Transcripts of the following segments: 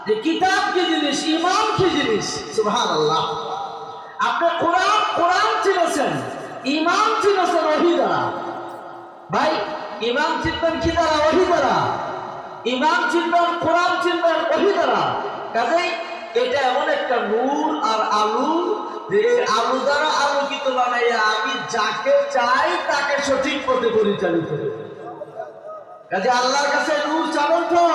যে কিতাব কি জিনিস, ইমান কি জিনিস। সুবহানাল্লাহ। আপনি কোরআন চিনেছেন, ইমান চিনেছেন ওহী দ্বারা। ভাই, ইমান চিনবেন কি দ্বারা? ওহী দ্বারা। ইমান চিনবেন, কোরআন চিনবেন ওহী দ্বারা। কাজেই এটা এমন একটা নূর আর আলু, যে এই আলু দ্বারা আলোকিত বানাইয়া আমি যাকে চাই তাকে সঠিক পথে পরিচালিত করি। কাজে আল্লাহর কাছে নূর চাবেন তো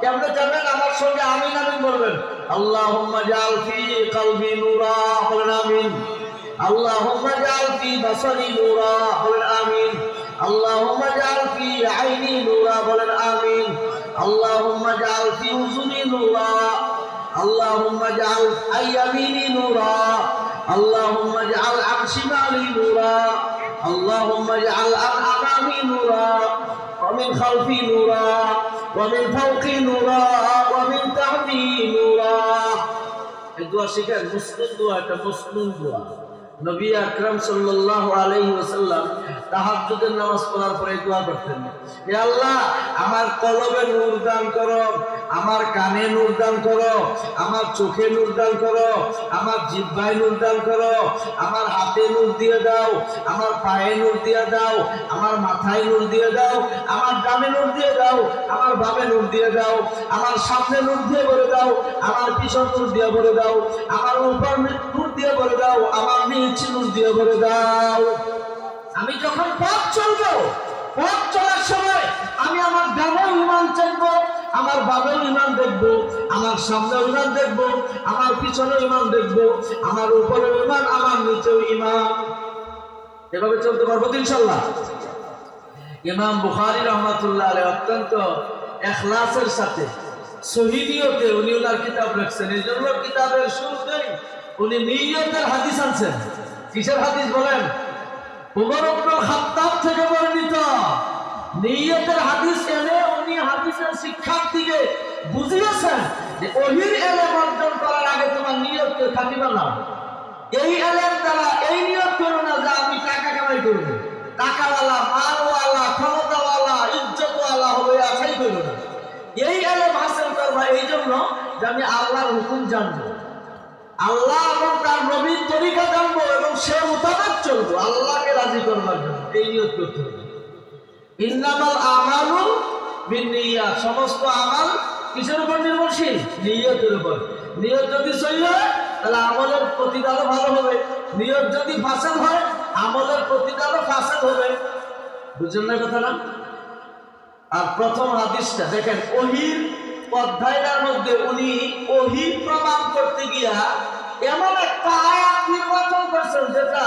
কেমনে যাবেন? আমার সঙ্গে আমিন আমিন বলবেন। আল্লাহুম্মা জাআল ফি কলবি নূরা, বলেন আমিন। আল্লাহুম্মা জাআল ফি বাসারি নূরা, বলেন আমিন। আল্লাহুম্মা জাআল ফি আইনি নূরা, বলেন আমিন। আল্লাহুম্মা জাআল ফি উযুনি নূরা, আল্লাহুম্মা জাআল আন ইয়ামিনি নূরা, আল্লাহুম্মা জাআল আন শিমালি নূরা, আল্লাহুম্মা জাআল আন আমামি নূরা, ওয়া মিন খালফি নূরা, ওয়া মিন ফাওকি নূরা, ওয়া মিন তাহতি নূরা। এই দোয়া শিখেন, মুসলিম দোয়া, এটা মুসলিম দোয়া। নবী আকরাম সাল্লাল্লাহু আলাইহি ওয়াসাল্লাম তাহাজ্জুদের নামাজ পড়ার পরে দোয়া করতেন, হে আল্লাহ, আমার কলবে নূর দান করো, আমার কানে নূর দান করো, আমার চোখে নূর দান করো, আমার জিহ্বায় নূর দান করো, আমার হাতে নূর দিয়ে দাও, আমার পায়ে নূর দিয়ে দাও, আমার মাথায় নূর দিয়ে দাও, আমার ডানে নূর দিয়ে দাও, আমার বামে নূর দিয়ে দাও, আমার সামনে নূর দিয়ে ভরে দাও, আমার পিছন নূর দিয়ে ভরে দাও, আমার উপর নূর দিয়ে ভরে দাও, আমার নিচে নূর দিয়ে ভরে দাও। আমি যখন পথ চলবো, পথ চলার সময় আমি আমার ডানেও ইমান দেখবো, আমার বামেও ইমান দেখবো, আমার সামনেও ইমান দেখবো, আমার পিছনেও ইমান দেখবো, আমার উপরেও ইমান, আমার নিচেও ইমান। এভাবে চলতে পারবো ইনশাআল্লাহ। ইমাম বুখারী রাহমাতুল্লাহ আলাইহি অত্যন্ত ইখলাসের সাথে সহিদিয়তে উনি ওনার কিতাব লিখছেন। এই জন্য কিতাবের শুরুতেই উনি নিয়তের হাদিস আনছেন। কিসের হাদিস বলেন? উমর ইবনুল খাত্তাব থেকে বর্ণিত নিয়তের হাদিস এনে উনি হাদিসের শিক্ষার্থীকে বুঝিয়েছেন যে ওহীর ইলম অর্জন করার আগে তোমার নিয়তকে খাঁটি বানাও। এই ইলম দ্বারা এই নিয়ত করো না যে আমি টাকা কামাই করব, টাকাওয়ালা, মালওয়ালা, ক্ষমতাওয়ালা, ইজ্জতওয়ালা হবে, আশাই করো না। এই ইলম হাসিল করবা এই জন্য যে আমি আল্লাহর হুকুম জানবো, আল্লাহ এবং তার নবীর তরিকা জানবো এবং সে মোতাবেক চলবো, আল্লাহকে রাজি করবার জন্য। এই নিয়ত করতে হবে। ইন্নামাল আমালু বিন্নিয়াত, সমস্ত আমাল কিসের উপর নির্ভরশীল? নিয়তের উপর। নিয়ত যদি সহি হয় তাহলে আমলের প্রতিদানও ভালো হবে, নিয়ত যদি ফাসাদ হয় আমলের প্রতিদানও ফাসাদ হবে। বুঝলেন না কথাটা? আর প্রথম হাদিসটা দেখেন, ওহীর অধ্যায়টার মধ্যে উনি ওহী প্রমাণ করতে গিয়া এমন একটা আয়াত নির্বাচন করছেন যেটা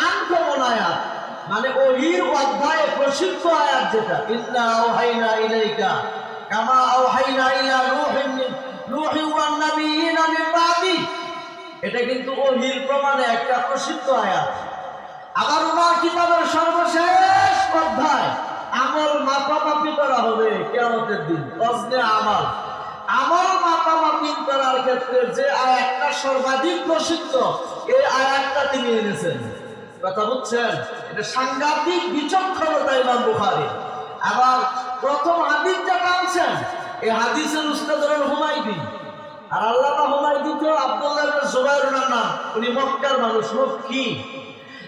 আনকমন আয়াত, মানে ওহীর অধ্যায়ে প্রসিদ্ধ আয়াত যেটা, ইন্না আওহাইনা ইলাইকা কামা আওহাইনা ইলা নূহিন ওয়ান নাবিয়িনা মিন বাদি। এটা কিন্তু ওহীর প্রমাণে একটা প্রসিদ্ধ আয়াত। আবার ওনার কিতাবের সর্বশেষ অধ্যায় আমল মাপামাপি করা হবে কিয়ামতের দিন। ওজনে আমল, আমল মাপামাপি করার ক্ষেত্রে যে আয়াতটা সর্বাধিক প্রসিদ্ধ, এই আয়াতটা তিনি এনেছেন। কথা বুঝছেন? এটা সাংঘাতিক বিচক্ষণতা ইমাম বুখারী। আবার প্রথম হাদিস যেটা আনছেন, এই হাদিসের উস্তাদ হলেন হুমায়দি। আর আল্লামা হুমায়দি তো আব্দুল্লাহ ইবনে জুবাইর ওনার নাম, উনি মক্কার মানুষ, মক্কি।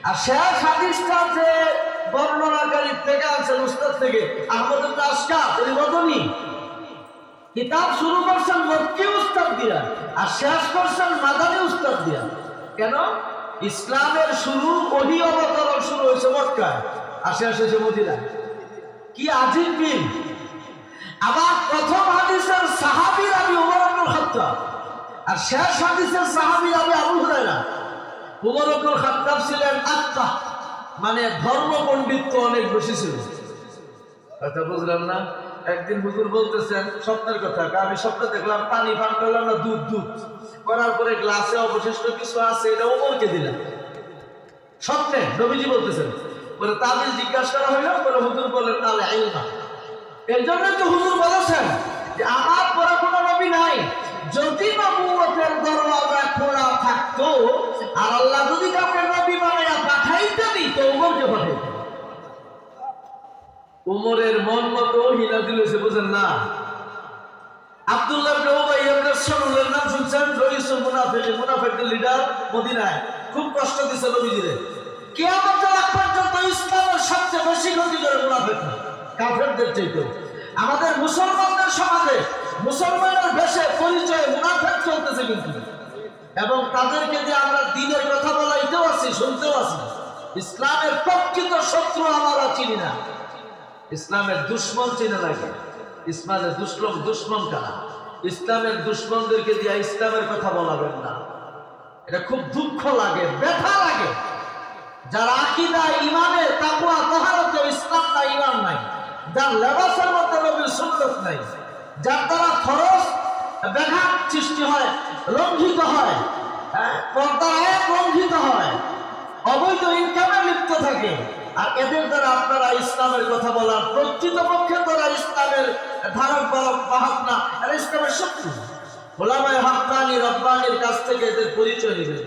আর শেষ হাদিসটা যে বর্ণনাকারী থেকে আনছেন উস্তাদ থেকে আহমদ ইবনে আশকার, উনি মদনী। কিতাব শুরু করছেন মক্কি উস্তাদ দিয়া আর শেষ করছেন মাদানী উস্তাদ দিয়া। কেন? ইসলামের শুরু, ওহী অবতরণ শুরু হয়েছে মক্কায় আর শেষ হয়েছে মদিনায়। কি আজীব মিল! আবার প্রথম হাদিসের সাহাবী রাবি উমর ইবনুল খাত্তাব আর শেষ হাদিসের সাহাবী রাবি আবু হুরায়রা। উমর ইবনুল খাত্তাব ছিলেন আত্মা, মানে ধর্ম পণ্ডিত্য অনেক বেশি ছিল। কথা বুঝলাম না? একদিন হুজুর বলতেছেন স্বপ্নের কথা, আমি স্বপ্নে দেখলাম পানি পান করলাম না, দুধ করার পরে গ্লাসে অবশিষ্ট কিছু আছে, এটা ওমরকে দিলাম। স্বপ্নে নবীজি বলতেছেন। বলে তাবিজ জিজ্ঞাসা করা হইল, বলে হুজুর বলেন তাহলে ইলমা। এই জন্য তো হুজুর বলেছেন যে আমার পরে কোনো নবী নাই, যদি নবুয়তের দরওয়াজা খোলা থাকতো আর আল্লাহ যদি কাউকে নবী বানাইয়া পাঠাইতেন তো ওমরকে পাঠাইতেন। ওমরের মন মতো হিলা দিলেছে, বুঝেন না? আব্দুল্লাহ ইবনে উবাই ইবনে সাল্লাল্লাহু নাম শুনছেন, রইসুল মুনাফিক, মুনাফিকদের লিডার মদিনায় খুব কষ্ট দিছে নবীজিরে। কিয়ামতের আগ পর্যন্ত ইসলামের সবচেয়ে বেশি ক্ষতি করে মুনাফিক, কাফেরদের চাইতেও। আমাদের মুসলমানদের সমাজে মুসলমানের বেশে পরিচয় মুনাফিক চলতেছে কিন্তু, এবং তাদেরকে যে আমরা দ্বীনের কথা বলাইতেও আছি, শুনতেও আছি। ইসলামের প্রকৃত শত্রু আমরা চিনি না, ইসলামের দুশ্মন চিনে লাগে। ইসলামের দুশ্মন কারা? ইসলামের দুশ্মনদেরকে দিয়ে ইসলামের কথা বলাবেন না। এটা খুব দুঃখ লাগে, ব্যথা লাগে। যার আকীদা, ইমানে, তাকওয়া, তাহারতে ইসলাম নাই, ইমান নাই, যার লেবাসের মধ্যে নবীর সুন্নাত নাই, যার দ্বারা ফরজ ব্যাঘাত সৃষ্টি হয়, লঙ্ঘিত হয়, পর্দার আয়াত লঙ্ঘিত হয়, অবৈধ ইনকামে লিপ্ত থাকে, আর এদের দ্বারা আপনারা ইসলামের কথা বলার, প্রকৃতপক্ষে তারা ইসলামের ধারক বাহক না, এরা ইসলামের শত্রু। ওলামায়ে হাক্কানি রব্বানির কাছ থেকে এদের পরিচয় নেবেন।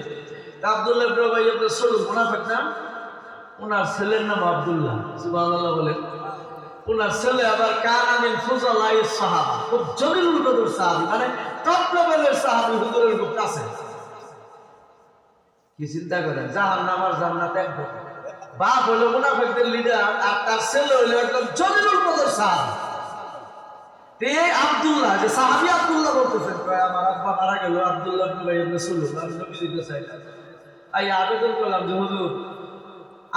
আব্দুল্লাহ ইবনে উবাই ইবনে সালুল মুনাফিক না, ওনার ছেলের নাম আব্দুল্লাহ, সুবহানাল্লাহ বলে। ওনার ছেলে আবার কানা মিন ফুজালাইস সাহাবা, খুব জলিলুল কদর সাহাবী, মানে টপ লেভেলের সাহাবী, হুজুরের খুব কাছে। কি চিন্তা করেন, জাহান্নাম আর জান্নাত এক ঘর। বাপ হলো মুনাফিকদের লিডার, আর তার ছেলে হলো একদম জলিলুল কদর সাহাবী। এই আব্দুল্লাহ, যে সাহাবী আব্দুল্লাহ বলতেছেন, আমার আব্বা মারা গেল, আব্দুল্লাহ ইবনে উবাই ইবনে সালুল, আমি নবী দিতে চাইলাম। আই আবেদন করলাম যে হুজুর,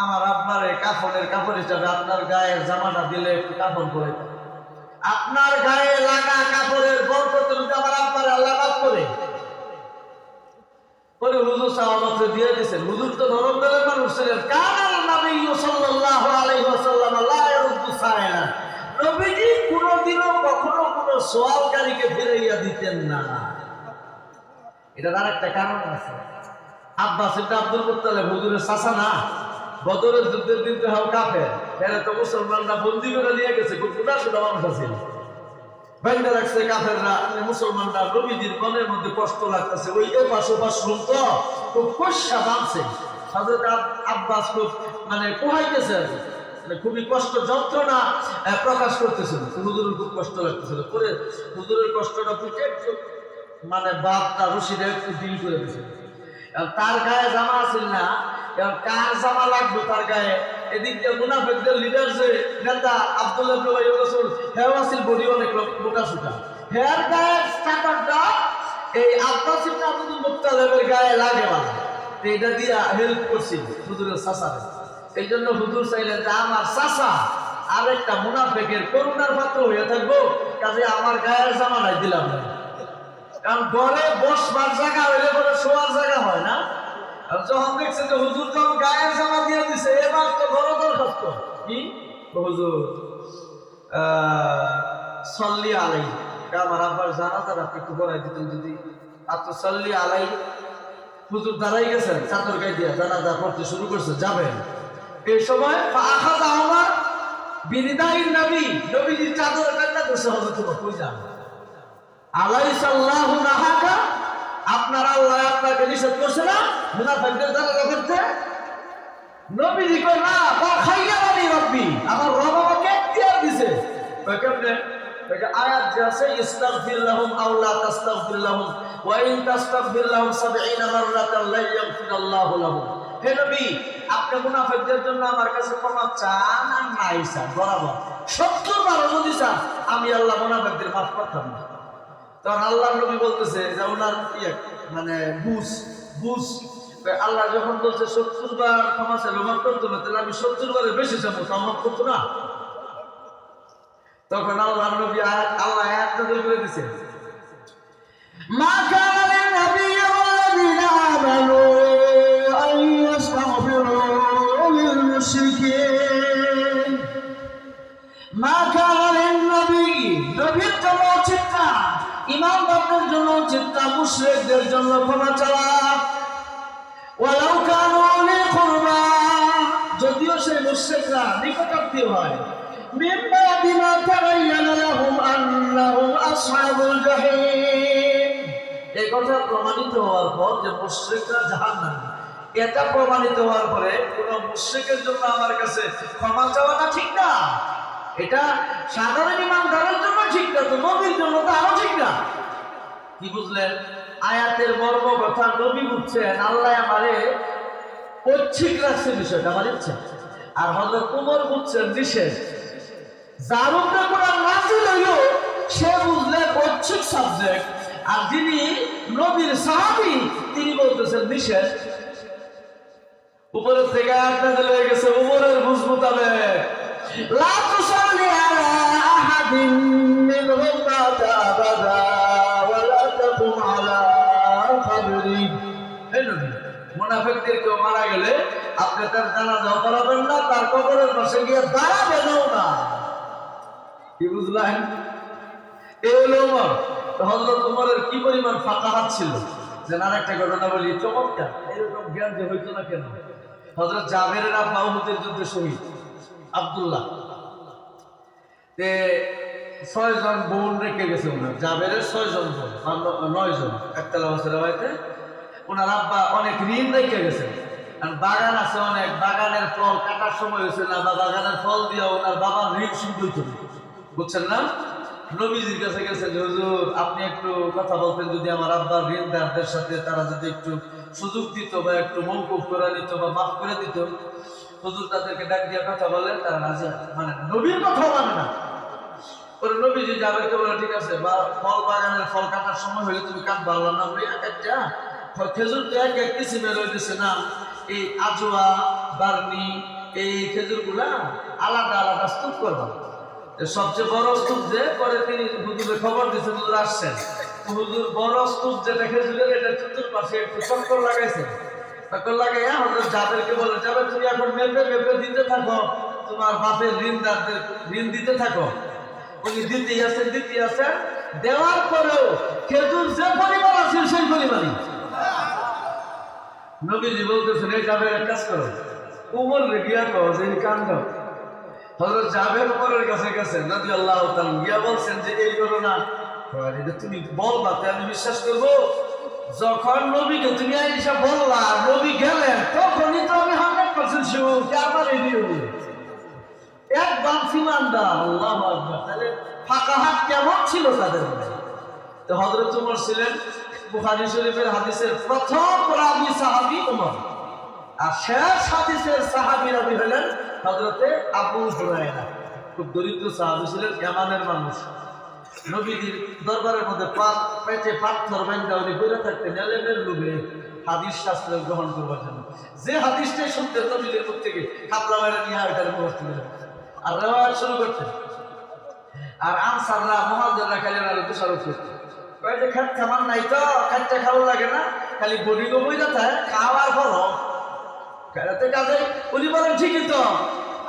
আমার আব্বার কাফনের কাপড় হিসাবে আপনার গায়ের জামাটা দিলে একটু কাফন করে দেন। আপনার গায়ে লাগা কাপড়ের বরকতে যদি আমার আব্বার আল্লাহ মাফ করে। পরে হুজুর সাহাবাকে দিয়ে দিয়েছেন। হুজুর তো নরম দিলের মানুষ ছিলেন। কানাল নবী সাল্লাল্লাহু আলাইহি ওয়াসাল্লাম লা ইয়ারুদ্দু সাইলা, নবীজি কোনোদিনও কখনো কোনো সওয়ালকারীকে ফিরাইয়া দিতেন না। এটার আরেকটা কারণ আছে। আব্বাস ইবনে আব্দুল মুত্তালিব হুজুরের চাচা না, বদরের যুদ্ধের দিন তো হাও কাফের, এরা তো মুসলমানরা বন্দী করে নিয়ে গেছে, খুব উদাসীন মানুষ আছে, বাইন্দা রাখছে কাফেররা। মুসলমানরা নবীজির মনের মধ্যে কষ্ট লাগতেছে, ওই এপাশ ওপাশ শুনতো, খুব কষ্টা বাঁধছে। হযরত আব্বাস খুব মানে পোহাইতেছে আর কি, মানে খুবই কষ্ট যন্ত্রণা প্রকাশ করতেছিল। হুজুরের খুব কষ্ট লাগতেছিল। পরে হুজুরের কষ্টটা বুঝে একটু মানে বাপটা রশিদে একটু ডিল করে দিয়েছিল। তার গায়ে জামা আছিল না, কার জামা লাগবে তার গায়ে? এদিক দিয়ে মুনাফিকদের লিডার যে নেতা আব্দুল্লাহ ইবনে উবাই ইবনে সালুল, হেও আছিল বডি অনেক মোটা সোটা, হের গায়ে চাদরটা এই আব্বাস ইবনে আব্দুল মুত্তালিবের গায়ে লাগে মানে। এটা দিয়া হেল্প করছি হুজুরের চাচারে। এই জন্য হুজুর চাইলেন যে আমার চাচা আর একটা মুনাফিকের করুণার পাত্র হয়ে থাকবো, কাজে আমার গায়ের জামা নাই দিলাম না। কারণ ঘরে বসবার জায়গা হইলে পরে শোয়ার জায়গা হয় না। যখন দেখছে যে হুজুর যখন গায়ের জামা দিয়ে দিছে, এবার তো বড় দরখাস্ত কি, হুজুর সল্লি আলাই, আমার আব্বার জানাজার আপনি একটু পড়াই দিতেন যদি। আর তো সল্লি আলাই, হুজুর দাঁড়াই গেছেন, চাদর গায়ে দিয়ে জানাজা পড়তে শুরু করছে, যাবেন। এই সময় আখাযা ওমর বিরিদাইন নবী, নবীজির চাদর কান্না করছে, হযরত ওমর কই যান? আলাইসাল্লাহু নাহাকা, আপনার আল্লাহ আপনাকে নিষেধ করছে না মুনাফিকদের জানাজা করতে? নবীজি কয় না, খাইয়ানি রব্বি, আমার রব আমাকে এখতিয়ার দিয়েছে। কয় কেমনে? আয়াত যে আছে, ইস্তাগফির লাহুম আও লা তাস্তাগফির লাহুম ওয়া ইন তাস্তাগফির লাহুম ৭০ মাররাতান লা ইয়াগফিরুল্লাহু লাহুম। হে নবী, আপনি মুনাফিকদের জন্য আমার কাছে ক্ষমা চান আর নাই চান, বরাবর ৭০ বার যদি চান, আমি আল্লাহ মুনাফিকদের মাফ করতাম না। তখন আল্লাহ নবী বলতেছে যে ওনার মানে বুঝ আল্লাহ যখন বলছে ৭০ বার ক্ষমা চাইলে মাফ করতো না, তাহলে আমি ৭০ বারের বেশি চাবো, তা মাফ করতো না? তখন আল্লাহ নবী আল্লাহ আয়াত নাযিল করে দিয়েছে, মা কানা লিন-নাবিয়্যি ওয়াল-লাযীনা আমানু আন ইস্তাগফিরু লিল-মুশরিকিন। মা কানা লিন-নাবিয়্যি, নবীর জন্য উচিত না, ইমানদারদের জন্য উচিত না মুশরিকদের জন্য ক্ষমা চাওয়া। ওয়ালাউ কানু উলি কুরবা, যদিও সেই মুশরিকরা নিকটাত্মীয় হয়। মিন বাদি মা তাবায়্যানা লাহুম আন্নাহুম আসহাবুল জাহিম, এই কথা প্রমাণিত হওয়ার পর যে মুশরিকরা জাহান্নামী, এটা প্রমাণিত হওয়ার পরে কোন মুশরিকের জন্য আমার কাছে ক্ষমা চাওয়াটা ঠিক না। এটা সাধারণ ইমানদারের জন্য ঠিক না, তো নবীর জন্য তো আরো ঠিক না। কি বুঝলেন? আয়াতের মর্ম কথা নবী বুঝছেন, আল্লাহ আমারে ঐচ্ছিক রাখছে বিষয়টা আমার ইচ্ছা। আর হযরত ওমর বুঝছেন নিষেধ। যার উপরে কোরআন নাযিল হইল সে বুঝলে ঐচ্ছিক সাবজেক্ট, আর যিনি নবীর সাহাবী তিনি বলতেছেন নিষেধ। উপরের থেকে আয়াত নাযিল হয়ে গেছে ওমরের বুঝ মোতাবেক, লা তুসাল্লি আলা আহাদিন মিনহুম মাতা আবাদা ওয়া লা তাকুম আলা কবরি। এই নবী, মুনাফিকদের কেউ মারা গেলে আপনি তার জানাজা পড়াবেন না, তার কবরের পাশে গিয়ে দাঁড়াবেনও না। কি বুঝলেন? এই হলো ওমর। হযরত ওমরের কি পরিমাণ ফাকাহাত ছিল। যে আরেকটা ঘটনা বলি, চমৎকার, এরকম জ্ঞান যে হইতো না কেন। হযরত জাবেরের আব্বা উহুদের যুদ্ধে শহীদ আব্দুল্লাহ, 6 জন বোন রেখে গেছে ওনার। জাবেরের 6 জন বোন, 9 জন একতলা বছরের হয়তো। ওনার আব্বা অনেক ঋণ রেখে গেছে, আর বাগান আছে অনেক, বাগানের ফল কাটার সময় হয়েছে না, বা বাগানের ফল দিয়ে ওনার বাবার ঋণ শুরু হইত, বুঝছেন না? নবীজির কাছে গেছে যে হুজুর আপনি একটু কথা বলতেন, যদি আমার আব্বার ঋণদারদের সাথে তারা যদি একটু সুযোগ দিত বা একটু মওকুফ করে নিত বা মাফ করে দিত। হুজুর তাদেরকে ডাক দিয়ে কথা বলে, তারা রাজি, মানে নবীর কথা মানে না। ওর নবীজি জাবেরকে বলে ঠিক আছে, বা ফল বাগানের ফল কাটার সময় হলে তুমি কাটবা, আল্লাহ নাম লইয়া কাটটা খেজুর তো এক এক কিসিমের রয়েছে না, এই আজোয়া বার্নি এই খেজুর গুলা আলাদা আলাদা স্তূপ করবা। সবচেয়ে বড় স্তূপ যে পরে তিনি হুজুরের খবর দিচ্ছেন, হুজুর আসছেন, হুজুর বড় স্তূপ যেটা খেজুরের এটা চতুর্পাশে একটু চক্কর লাগাইছে। চক্কর লাগাইয়া হযরত জাবেরকে বলে, জাবের তুমি এখন মেপে মেপে দিতে থাকো, তোমার বাপের ঋণদারদের ঋণ দিতে থাকো। উনি দিতে আছেন, দেওয়ার পরেও খেজুর যে পরিমাণ আছে সেই পরিমাণই। নবীজি বলতেছেন, এই জাবের এক কাজ করো, উমর রে গিয়া কও যে কান্দ। হযরত জাবের উমরের কাছে গেছেন রাদিয়াল্লাহু তাআলা, গিয়া বলছেন যে এই করো না, তুমি বলবা তে আমি বিশ্বাস করব। যখন নবীকে তুমি আইসা বললা, নবী গেলেন, তখনই তো আমি 100% শিওর যে আমার এই দিও একদম সীমানদার। আল্লাহু আকবার। তাহলে ফাকাহাত কেমন ছিল তাদের মধ্যে? তো হযরত ওমর ছিলেন বুখারী শরীফের হাদিসের প্রথম রাবী সাহাবী ওমর, আর শেষ হাদিসের সাহাবী রাবী হলেন হযরতে আবু হুরায়রা। খুব দরিদ্র সাহাবী ছিলেন, ইয়ামানের মানুষ। নবীজির দরবারের মধ্যে পেটে পাথর বাঁধা উনি বইরা থাকতেন এলেমের লোভে হাদিস শাস্ত্র গ্রহণ করবার জন্য। যে হাদিসটাই শুনতেন নবীজির মুখ থেকে খাপলা বাইরে নিয়ে ওইটার মুখস্থ করে আর রেওয়ায়াত শুরু করতেন। আর আনসাররা মুহাজিররা খালি আলো দোষারোপ করতেন, কয়েকটা খাট খাবার নাই তো, খাটটা খাওয়া লাগে না, খালি বডি বই যাতে খাওয়ার ফলো খেলাতে কাজে। উনি বলেন ঠিকই তো,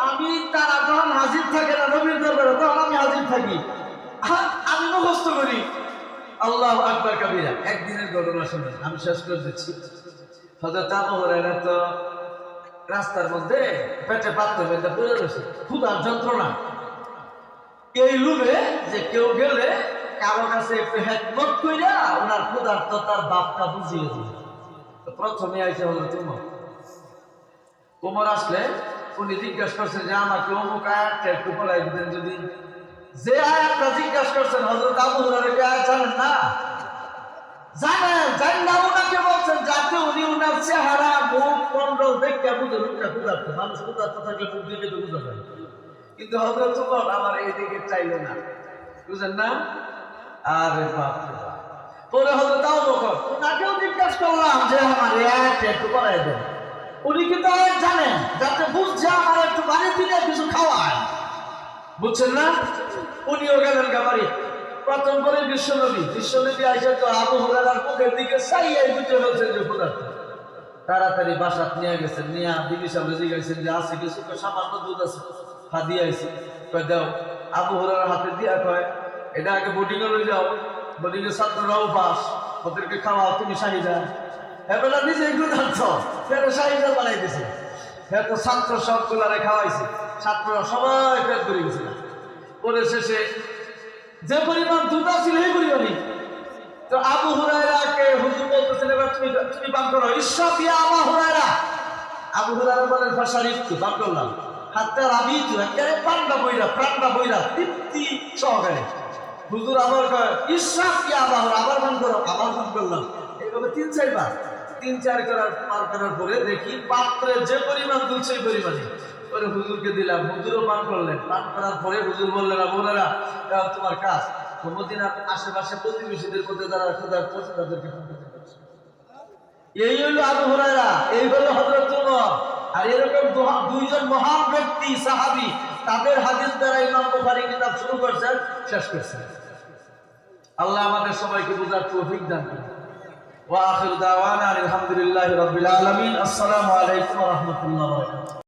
আমি তারা যখন হাজির থাকে না নবীর দরবারে, তখন আমি হাজির থাকি, আমি মুখস্থ করি। আল্লাহু আকবার কাবীরা। একদিনের ঘটনা শুনেন, আমি শেষ করে দিচ্ছি। হযরত আবু হুরায়রা তো রাস্তার মধ্যে পেটে পাথর বেঁধে পড়ে রয়েছে, ক্ষুধার যন্ত্রণা। এই লোভে যে কেউ গেলে কারো কাছে একটু হেদমত কইরা ওনার ক্ষুধার তো তার বাপটা বুঝিয়ে দিল। প্রথমে আইসে হযরত ওমর আসলে উনি জিজ্ঞাসা করছেন যে আমাকে অমুক আয়াতটা একটু পড়াই দিতেন যদি। যে আয়াতটা জিজ্ঞাসা করছেন হযরত আবু হুরায়রা আয়াত জানেন না? জানেন, জানেন না ওনাকে বলছেন যাতে উনি ওনার চেহারা মুখ মন্ডল দেখে বুঝেন উনটা ক্ষুধার্ত। মানুষ ক্ষুধার্ত থাকলে মুখ দিকে তো বুঝা যায়, কিন্তু হযরত ওমর আমার এই দিকে চাইল না, বুঝেন না? আরে বাপ রে বাপ। পরে হযরত আবু বকর ওনাকেও জিজ্ঞাসা করলাম যে আমার এই আয়াতটা একটু পড়াই দেন। উনি কিন্তু আয়াত জানেন, যাতে বুঝছে আমার একটু বাড়ি দিলে কিছু খাওয়ায়, বুঝছেন না? উনিও গেলেন গাবাড়ি। প্রথম করে বিশ্বনবী আইসা তো আবু হুরায়রার মুখের দিকে চাইয়াই বুঝে ফেলছেন যে ক্ষুধার্ত। তাড়াতাড়ি বাসাত নিয়ে গেছেন, নিয়ে বিবি সাহেব জিজ্ঞাসেন যে আছে কিছু, সামান্য দুধ আছে, দিয়ে আইছি। কয় দাও। আবু হুরায়রার হাতে দিয়া কয় এটা আগে বোর্ডিং এ লই যাও, বোর্ডিং এর ছাত্ররাও পাস, ওদেরকে খাওয়াও, তুমি শাহিদা। এবেলা নিজেই ক্ষুধার্ত, ফেরে শাহিদা বানাই দিছে। হ্যাঁ তো ছাত্র সবগুলারে খাওয়াইছে, ছাত্ররা সবাই পেট করে গেছিল। পরে শেষে যে পরিমাণ দুধ ছিল এই পরিমাণই। তো আবু হুরায়রাকে হুজুর বলতেছেন এবার তুমি পান করো, ইসরাফ ইয়া আবু হুরায়রা। আবু হুরায়রা বলেন ফাশারিবতু, পান করলাম। হাত্তা রাবিতু, একেবারে প্রাণটা বইরা তৃপ্তি সহকারে। হুজুর আবার কয় ইসরাফ ইয়া আবু হুরায়রা, আবার পান করো, আবার পান করলাম, এইভাবে 3-4 বার, 3-4 পার করার পরে দেখি পাত্রে যে পরিমাণ দুধ সেই পরিমাণে ওরে হুজুরকে দিলাম, হুজুরও পান করলেন। পান করার পরে হুজুর বললেন, বোনেরা তোমার কাজ, তো মদিনার আশেপাশে প্রতিবেশীদের মধ্যে যারা ক্ষুধার্ত আছে তাদেরকে পান করতে পারছে। এই হলো আবু হুরায়রা, এই হলো হযরত ওমর। আর এরকম দুইজন মহান ব্যক্তি সাহাবী, তাদের হাদিস দ্বারা ইমাম বুখারী কিতাব শুরু করছেন, শেষ করছেন। আল্লাহ আমাদের সবাইকে বুঝার তৌফিক দান করুন। ওয়া আখিরু দাওয়ানা আলহামদুলিল্লাহি রাব্বিল আলামিন। আসসালামু আলাইকুম ওয়া রাহমাতুল্লাহি ওয়া বারাকাতুহু।